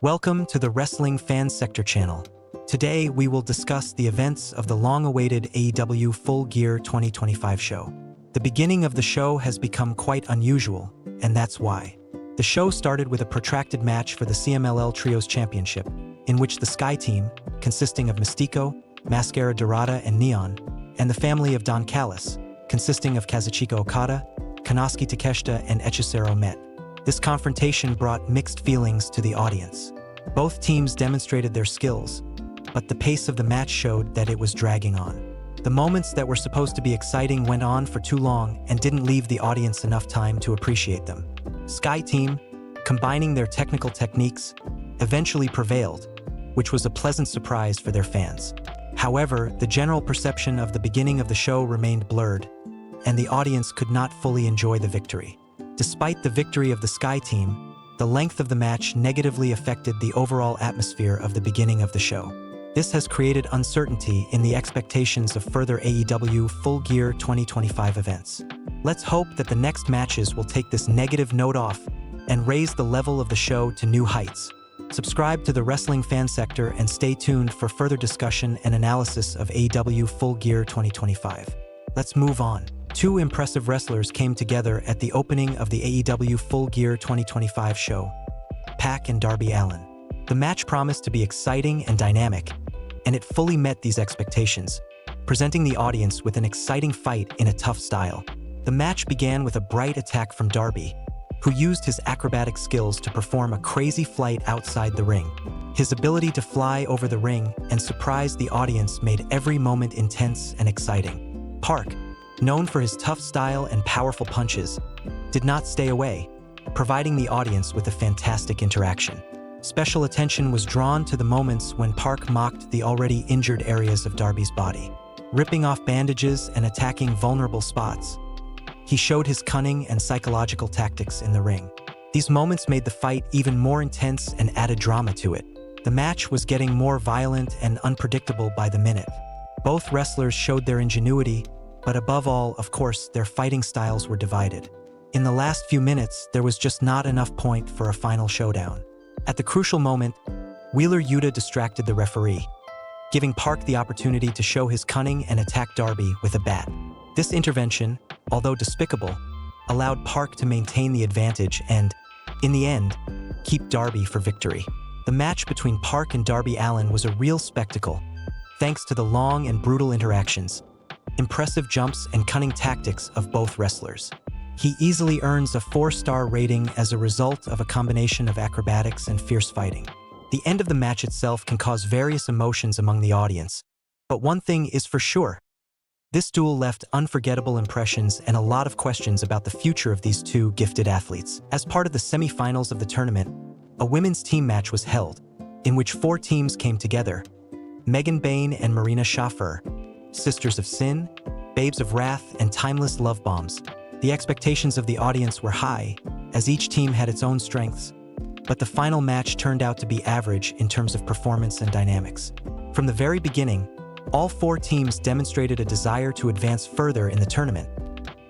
Welcome to the Wrestling Fan Sector channel. Today, we will discuss the events of the long-awaited AEW Full Gear 2025 show. The beginning of the show has become quite unusual, and that's why. The show started with a protracted match for the CMLL Trios Championship, in which the Sky Team, consisting of Mystico, Mascara Dorada, and Neon, and the family of Don Callis, consisting of Kazuchika Okada, Konosuke Takeshita, and Hechicero met. This confrontation brought mixed feelings to the audience. Both teams demonstrated their skills, but the pace of the match showed that it was dragging on. The moments that were supposed to be exciting went on for too long and didn't leave the audience enough time to appreciate them. Sky Team, combining their technical techniques, eventually prevailed, which was a pleasant surprise for their fans. However, the general perception of the beginning of the show remained blurred, and the audience could not fully enjoy the victory. Despite the victory of the Sky Team, the length of the match negatively affected the overall atmosphere of the beginning of the show. This has created uncertainty in the expectations of further AEW Full Gear 2025 events. Let's hope that the next matches will take this negative note off and raise the level of the show to new heights. Subscribe to the Wrestling Fan Sector and stay tuned for further discussion and analysis of AEW Full Gear 2025. Let's move on. Two impressive wrestlers came together at the opening of the AEW Full Gear 2025 show, Pac and Darby Allin. The match promised to be exciting and dynamic, and it fully met these expectations, presenting the audience with an exciting fight in a tough style. The match began with a bright attack from Darby, who used his acrobatic skills to perform a crazy flight outside the ring. His ability to fly over the ring and surprise the audience made every moment intense and exciting. Pac, known for his tough style and powerful punches, did not stay away, providing the audience with a fantastic interaction. Special attention was drawn to the moments when Pac mocked the already injured areas of Darby's body, ripping off bandages and attacking vulnerable spots. He showed his cunning and psychological tactics in the ring. These moments made the fight even more intense and added drama to it. The match was getting more violent and unpredictable by the minute. Both wrestlers showed their ingenuity, but above all, of course, their fighting styles were divided. In the last few minutes, there was just not enough point for a final showdown. At the crucial moment, Wheeler Yuta distracted the referee, giving Pac the opportunity to show his cunning and attack Darby with a bat. This intervention, although despicable, allowed Pac to maintain the advantage and, in the end, keep Darby for victory. The match between Pac and Darby Allin was a real spectacle, thanks to the long and brutal interactions, impressive jumps, and cunning tactics of both wrestlers. He easily earns a 4-star rating as a result of a combination of acrobatics and fierce fighting. The end of the match itself can cause various emotions among the audience, but one thing is for sure. This duel left unforgettable impressions and a lot of questions about the future of these two gifted athletes. As part of the semi-finals of the tournament, a women's team match was held, in which 4 teams came together: Megan Bayne and Marina Shafir, Sisters of Sin, Babes of Wrath, and Timeless Love Bombs. The expectations of the audience were high, as each team had its own strengths, but the final match turned out to be average in terms of performance and dynamics. From the very beginning, all 4 teams demonstrated a desire to advance further in the tournament,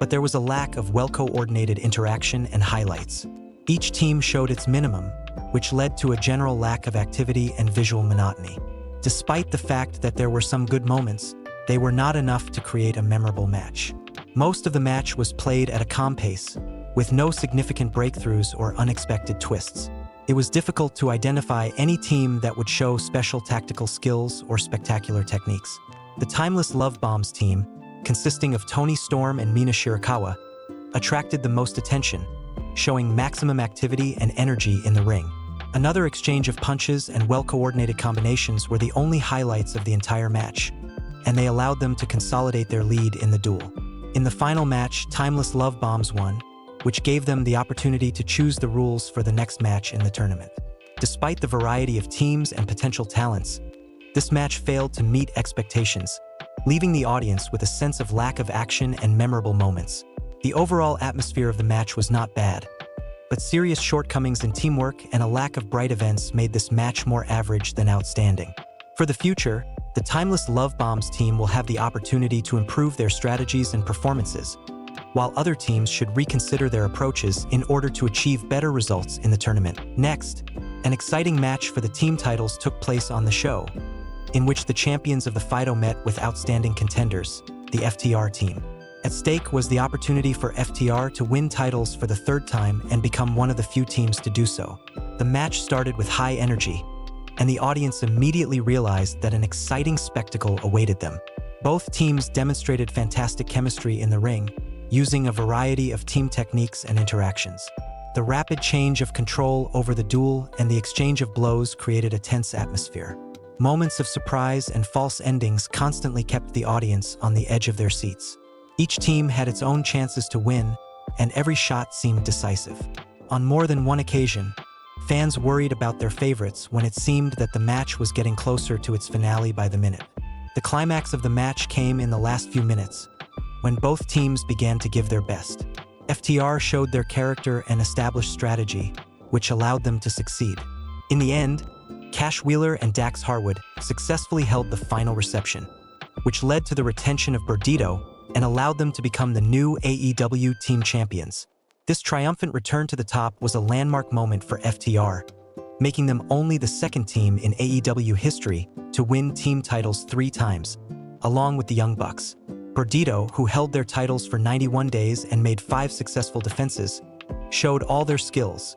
but there was a lack of well-coordinated interaction and highlights. Each team showed its minimum, which led to a general lack of activity and visual monotony. Despite the fact that there were some good moments, they were not enough to create a memorable match. Most of the match was played at a calm pace, with no significant breakthroughs or unexpected twists. It was difficult to identify any team that would show special tactical skills or spectacular techniques. The Timeless Love Bombs team, consisting of Toni Storm and Mina Shirakawa, attracted the most attention, showing maximum activity and energy in the ring. Another exchange of punches and well-coordinated combinations were the only highlights of the entire match, and they allowed them to consolidate their lead in the duel. In the final match, Timeless Love Bombs won, which gave them the opportunity to choose the rules for the next match in the tournament. Despite the variety of teams and potential talents, this match failed to meet expectations, leaving the audience with a sense of lack of action and memorable moments. The overall atmosphere of the match was not bad, but serious shortcomings in teamwork and a lack of bright events made this match more average than outstanding. For the future, the Timeless Love Bombs team will have the opportunity to improve their strategies and performances, while other teams should reconsider their approaches in order to achieve better results in the tournament. Next, An exciting match for the team titles took place on the show, in which the champions of the Fido met with outstanding contenders, the FTR team. At stake was the opportunity for FTR to win titles for the third time and become one of the few teams to do so. The match started with high energy, and the audience immediately realized that an exciting spectacle awaited them. Both teams demonstrated fantastic chemistry in the ring, using a variety of team techniques and interactions. The rapid change of control over the duel and the exchange of blows created a tense atmosphere. Moments of surprise and false endings constantly kept the audience on the edge of their seats. Each team had its own chances to win, and every shot seemed decisive. On more than one occasion, fans worried about their favorites when it seemed that the match was getting closer to its finale by the minute. The climax of the match came in the last few minutes, when both teams began to give their best. FTR showed their character and established strategy, which allowed them to succeed. In the end, Cash Wheeler and Dax Harwood successfully held the final reception, which led to the retention of Burdito and allowed them to become the new AEW Team Champions. This triumphant return to the top was a landmark moment for FTR, making them only the second team in AEW history to win team titles 3 times, along with the Young Bucks. Burdito, who held their titles for 91 days and made 5 successful defenses, showed all their skills,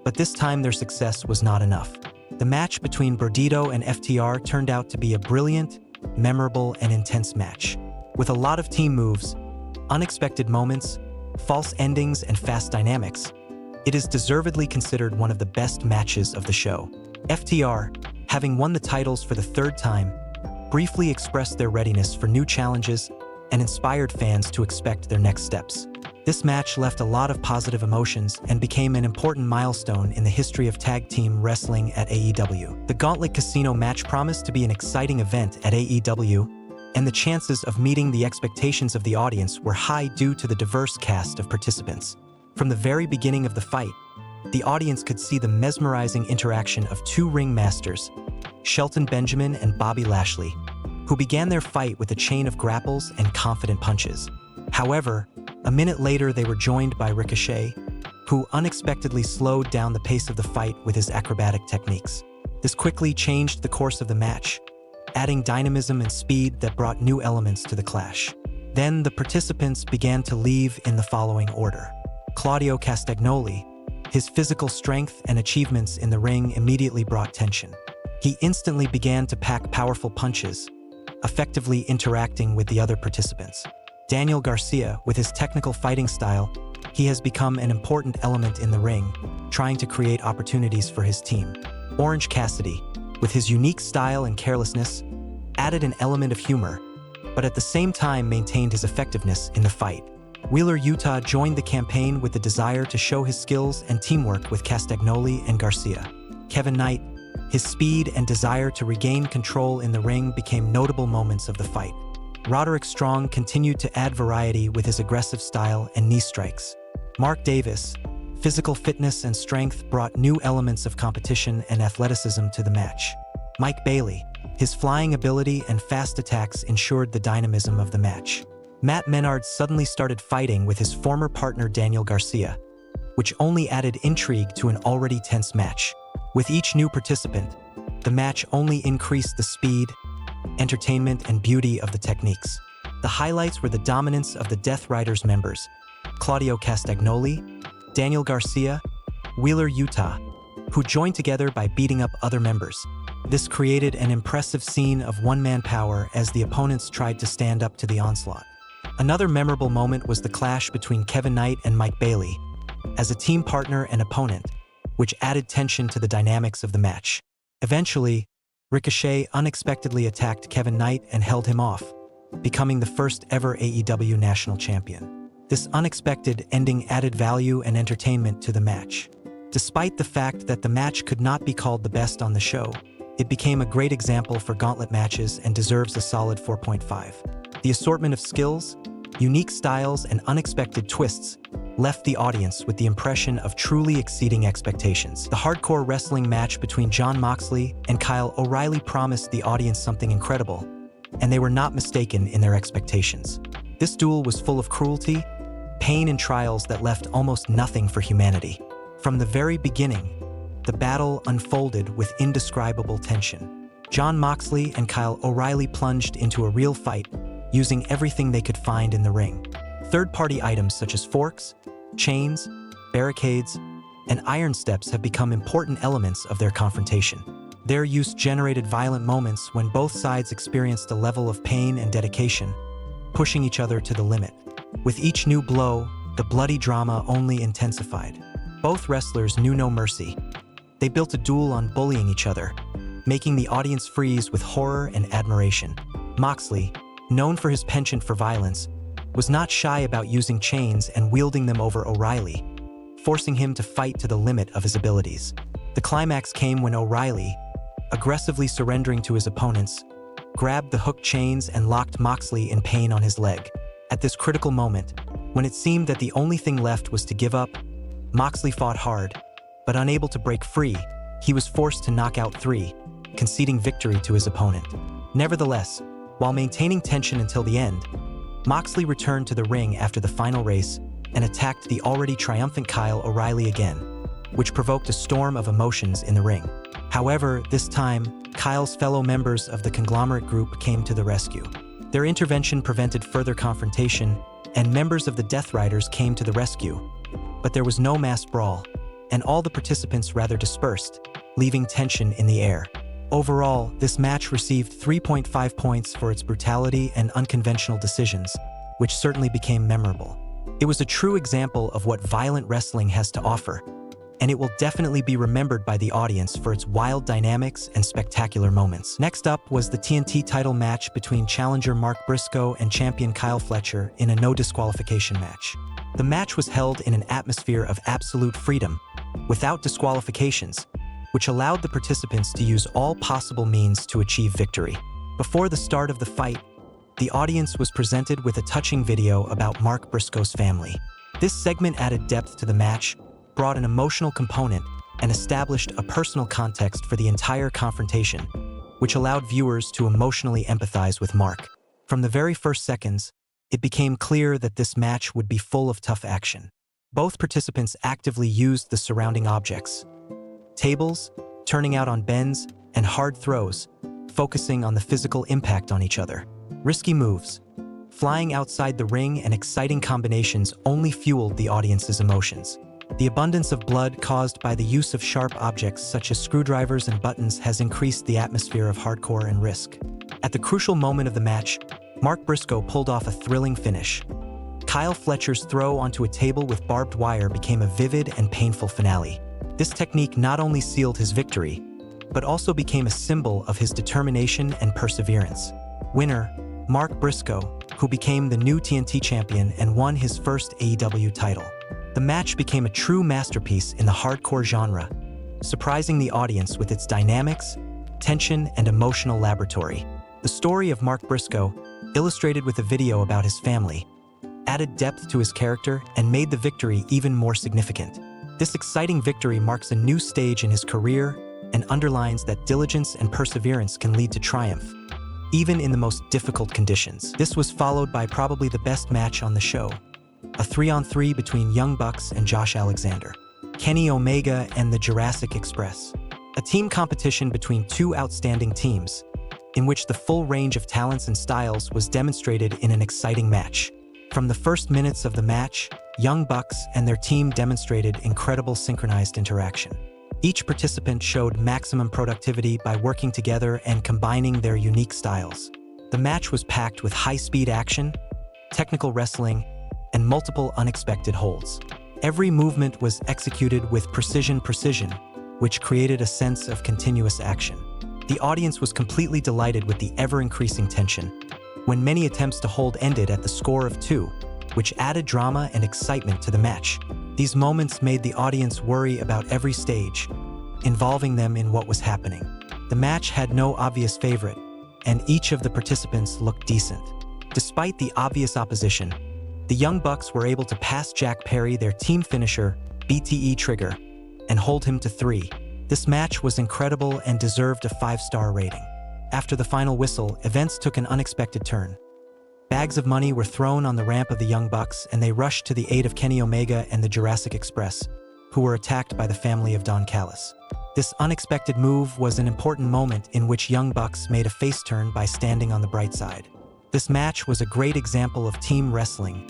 but this time their success was not enough. The match between Burdito and FTR turned out to be a brilliant, memorable, and intense match. With a lot of team moves, unexpected moments, false endings, and fast dynamics, it is deservedly considered one of the best matches of the show. FTR, having won the titles for the 3rd time, briefly expressed their readiness for new challenges and inspired fans to expect their next steps. This match left a lot of positive emotions and became an important milestone in the history of tag team wrestling at AEW. The Gauntlet Casino match promised to be an exciting event at AEW, and the chances of meeting the expectations of the audience were high due to the diverse cast of participants. From the very beginning of the fight, the audience could see the mesmerizing interaction of 2 ring masters, Shelton Benjamin and Bobby Lashley, who began their fight with a chain of grapples and confident punches. However, a minute later they were joined by Ricochet, who unexpectedly slowed down the pace of the fight with his acrobatic techniques. This quickly changed the course of the match, adding dynamism and speed that brought new elements to the clash. Then the participants began to leave in the following order. Claudio Castagnoli, his physical strength and achievements in the ring immediately brought tension. He instantly began to pack powerful punches, effectively interacting with the other participants. Daniel Garcia, with his technical fighting style, he has become an important element in the ring, trying to create opportunities for his team. Orange Cassidy, with his unique style and carelessness, added an element of humor, but at the same time maintained his effectiveness in the fight. Wheeler Yuta joined the campaign with the desire to show his skills and teamwork with Castagnoli and Garcia. Kevin Knight, his speed and desire to regain control in the ring became notable moments of the fight. Roderick Strong continued to add variety with his aggressive style and knee strikes. Mark Davis, physical fitness and strength brought new elements of competition and athleticism to the match. Mike Bailey, his flying ability and fast attacks ensured the dynamism of the match. Matt Menard suddenly started fighting with his former partner Daniel Garcia, which only added intrigue to an already tense match. With each new participant, the match only increased the speed, entertainment, and beauty of the techniques. The highlights were the dominance of the Death Riders members, Claudio Castagnoli, Daniel Garcia, Wheeler Yuta, who joined together by beating up other members. This created an impressive scene of one-man power as the opponents tried to stand up to the onslaught. Another memorable moment was the clash between Kevin Knight and Mike Bailey, as a team partner and opponent, which added tension to the dynamics of the match. Eventually, Ricochet unexpectedly attacked Kevin Knight and held him off, becoming the first ever AEW National Champion. This unexpected ending added value and entertainment to the match. Despite the fact that the match could not be called the best on the show, it became a great example for gauntlet matches and deserves a solid 4.5. The assortment of skills, unique styles, and unexpected twists left the audience with the impression of truly exceeding expectations. The hardcore wrestling match between Jon Moxley and Kyle O'Reilly promised the audience something incredible, and they were not mistaken in their expectations. This duel was full of cruelty, pain, and trials that left almost nothing for humanity. From the very beginning, the battle unfolded with indescribable tension. Jon Moxley and Kyle O'Reilly plunged into a real fight, using everything they could find in the ring. Third-party items such as forks, chains, barricades, and iron steps have become important elements of their confrontation. Their use generated violent moments when both sides experienced a level of pain and dedication, pushing each other to the limit. With each new blow, the bloody drama only intensified. Both wrestlers knew no mercy. They built a duel on bullying each other, making the audience freeze with horror and admiration. Moxley, known for his penchant for violence, was not shy about using chains and wielding them over O'Reilly, forcing him to fight to the limit of his abilities. The climax came when O'Reilly, aggressively surrendering to his opponents, grabbed the hooked chains and locked Moxley in pain on his leg. At this critical moment, when it seemed that the only thing left was to give up, Moxley fought hard, but unable to break free, he was forced to knock out 3, conceding victory to his opponent. Nevertheless, while maintaining tension until the end, Moxley returned to the ring after the final race and attacked the already triumphant Kyle O'Reilly again, which provoked a storm of emotions in the ring. However, this time, Kyle's fellow members of the conglomerate group came to the rescue. Their intervention prevented further confrontation, and members of the Death Riders came to the rescue. But there was no mass brawl, and all the participants rather dispersed, leaving tension in the air. Overall, this match received 3.5 points for its brutality and unconventional decisions, which certainly became memorable. It was a true example of what violent wrestling has to offer, and it will definitely be remembered by the audience for its wild dynamics and spectacular moments. Next up was the TNT title match between challenger Mark Briscoe and champion Kyle Fletcher in a no disqualification match. The match was held in an atmosphere of absolute freedom, without disqualifications, which allowed the participants to use all possible means to achieve victory. Before the start of the fight, the audience was presented with a touching video about Mark Briscoe's family. This segment added depth to the match, brought an emotional component, and established a personal context for the entire confrontation, which allowed viewers to emotionally empathize with Mark. From the very first seconds, it became clear that this match would be full of tough action. Both participants actively used the surrounding objects, tables, turning out on bends, and hard throws, focusing on the physical impact on each other. Risky moves, flying outside the ring, and exciting combinations only fueled the audience's emotions. The abundance of blood caused by the use of sharp objects such as screwdrivers and buttons has increased the atmosphere of hardcore and risk. At the crucial moment of the match, Mark Briscoe pulled off a thrilling finish. Kyle Fletcher's throw onto a table with barbed wire became a vivid and painful finale. This technique not only sealed his victory, but also became a symbol of his determination and perseverance. Winner, Mark Briscoe, who became the new TNT champion and won his first AEW title. The match became a true masterpiece in the hardcore genre, surprising the audience with its dynamics, tension, and emotional laboratory. The story of Mark Briscoe, illustrated with a video about his family, added depth to his character and made the victory even more significant. This exciting victory marks a new stage in his career and underlines that diligence and perseverance can lead to triumph, even in the most difficult conditions. This was followed by probably the best match on the show, a 3-on-3 between Young Bucks and Josh Alexander, Kenny Omega and the Jurassic Express. A team competition between two outstanding teams, in which the full range of talents and styles was demonstrated in an exciting match. From the first minutes of the match, Young Bucks and their team demonstrated incredible synchronized interaction. Each participant showed maximum productivity by working together and combining their unique styles. The match was packed with high-speed action, technical wrestling, and multiple unexpected holds. Every movement was executed with precision, which created a sense of continuous action. The audience was completely delighted with the ever-increasing tension, when many attempts to hold ended at the score of 2, which added drama and excitement to the match. These moments made the audience worry about every stage, involving them in what was happening. The match had no obvious favorite, and each of the participants looked decent. Despite the obvious opposition, the Young Bucks were able to pass Jack Perry, their team finisher, BTE Trigger, and hold him to 3. This match was incredible and deserved a 5-star rating. After the final whistle, events took an unexpected turn. Bags of money were thrown on the ramp of the Young Bucks, and they rushed to the aid of Kenny Omega and the Jurassic Express, who were attacked by the family of Don Callis. This unexpected move was an important moment in which Young Bucks made a face turn by standing on the bright side. This match was a great example of team wrestling,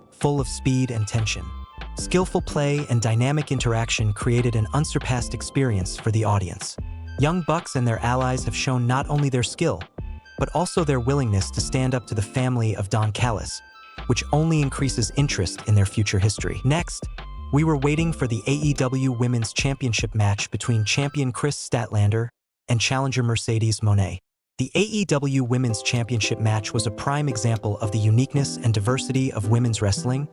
full of speed and tension. Skillful play and dynamic interaction created an unsurpassed experience for the audience. Young Bucks and their allies have shown not only their skill, but also their willingness to stand up to the family of Don Callis, which only increases interest in their future history. Next, we were waiting for the AEW Women's Championship match between champion Chris Statlander and challenger Mercedes Moné. The AEW Women's Championship match was a prime example of the uniqueness and diversity of women's wrestling,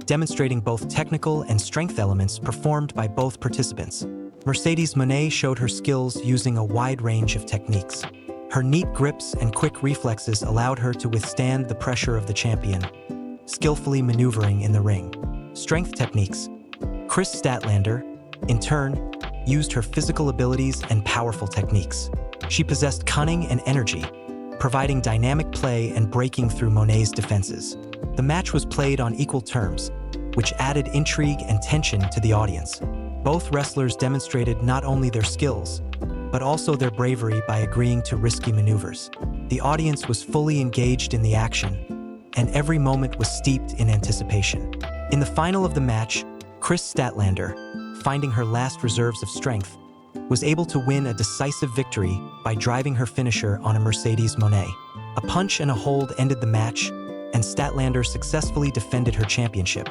demonstrating both technical and strength elements performed by both participants. Mercedes Moné showed her skills using a wide range of techniques. Her neat grips and quick reflexes allowed her to withstand the pressure of the champion, skillfully maneuvering in the ring. Strength techniques. Chris Statlander, in turn, used her physical abilities and powerful techniques. She possessed cunning and energy, providing dynamic play and breaking through Moné's defenses. The match was played on equal terms, which added intrigue and tension to the audience. Both wrestlers demonstrated not only their skills, but also their bravery by agreeing to risky maneuvers. The audience was fully engaged in the action, and every moment was steeped in anticipation. In the final of the match, Chris Statlander, finding her last reserves of strength, was able to win a decisive victory by driving her finisher on a Mercedes Moné. A punch and a hold ended the match, and Statlander successfully defended her championship,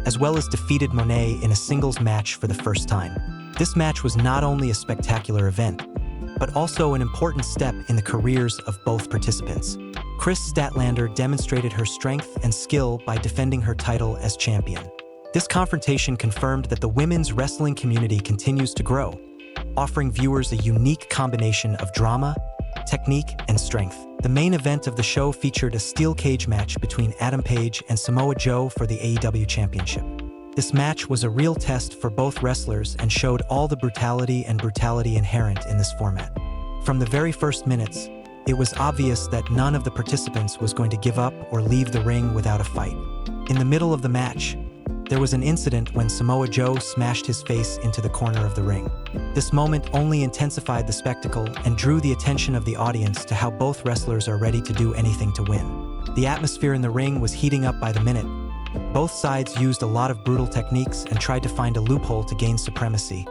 as well as defeated Moné in a singles match for the first time. This match was not only a spectacular event, but also an important step in the careers of both participants. Chris Statlander demonstrated her strength and skill by defending her title as champion. This confrontation confirmed that the women's wrestling community continues to grow, offering viewers a unique combination of drama, technique, and strength. The main event of the show featured a steel cage match between Adam Page and Samoa Joe for the AEW Championship. This match was a real test for both wrestlers and showed all the brutality inherent in this format. From the very first minutes, it was obvious that none of the participants was going to give up or leave the ring without a fight. In the middle of the match, there was an incident when Samoa Joe smashed his face into the corner of the ring. This moment only intensified the spectacle and drew the attention of the audience to how both wrestlers are ready to do anything to win. The atmosphere in the ring was heating up by the minute. Both sides used a lot of brutal techniques and tried to find a loophole to gain supremacy,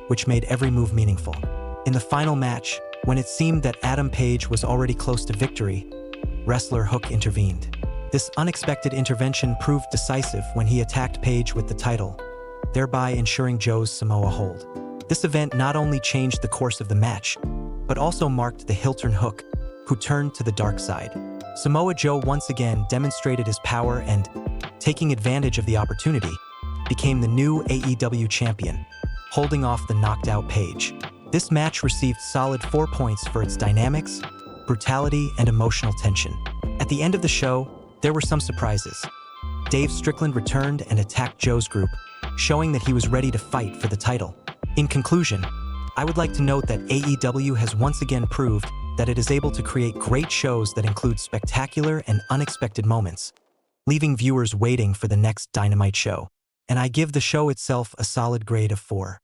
which made every move meaningful. In the final match, when it seemed that Adam Page was already close to victory, wrestler Hook intervened. This unexpected intervention proved decisive when he attacked Page with the title, thereby ensuring Joe's Samoa hold. This event not only changed the course of the match, but also marked the heel turn Hook, who turned to the dark side. Samoa Joe once again demonstrated his power and, taking advantage of the opportunity, became the new AEW champion, holding off the knocked out Page. This match received solid 4 points for its dynamics, brutality, and emotional tension. At the end of the show, there were some surprises. Dave Strickland returned and attacked Joe's group, showing that he was ready to fight for the title. In conclusion, I would like to note that AEW has once again proved that it is able to create great shows that include spectacular and unexpected moments, leaving viewers waiting for the next Dynamite show. And I give the show itself a solid grade of 4.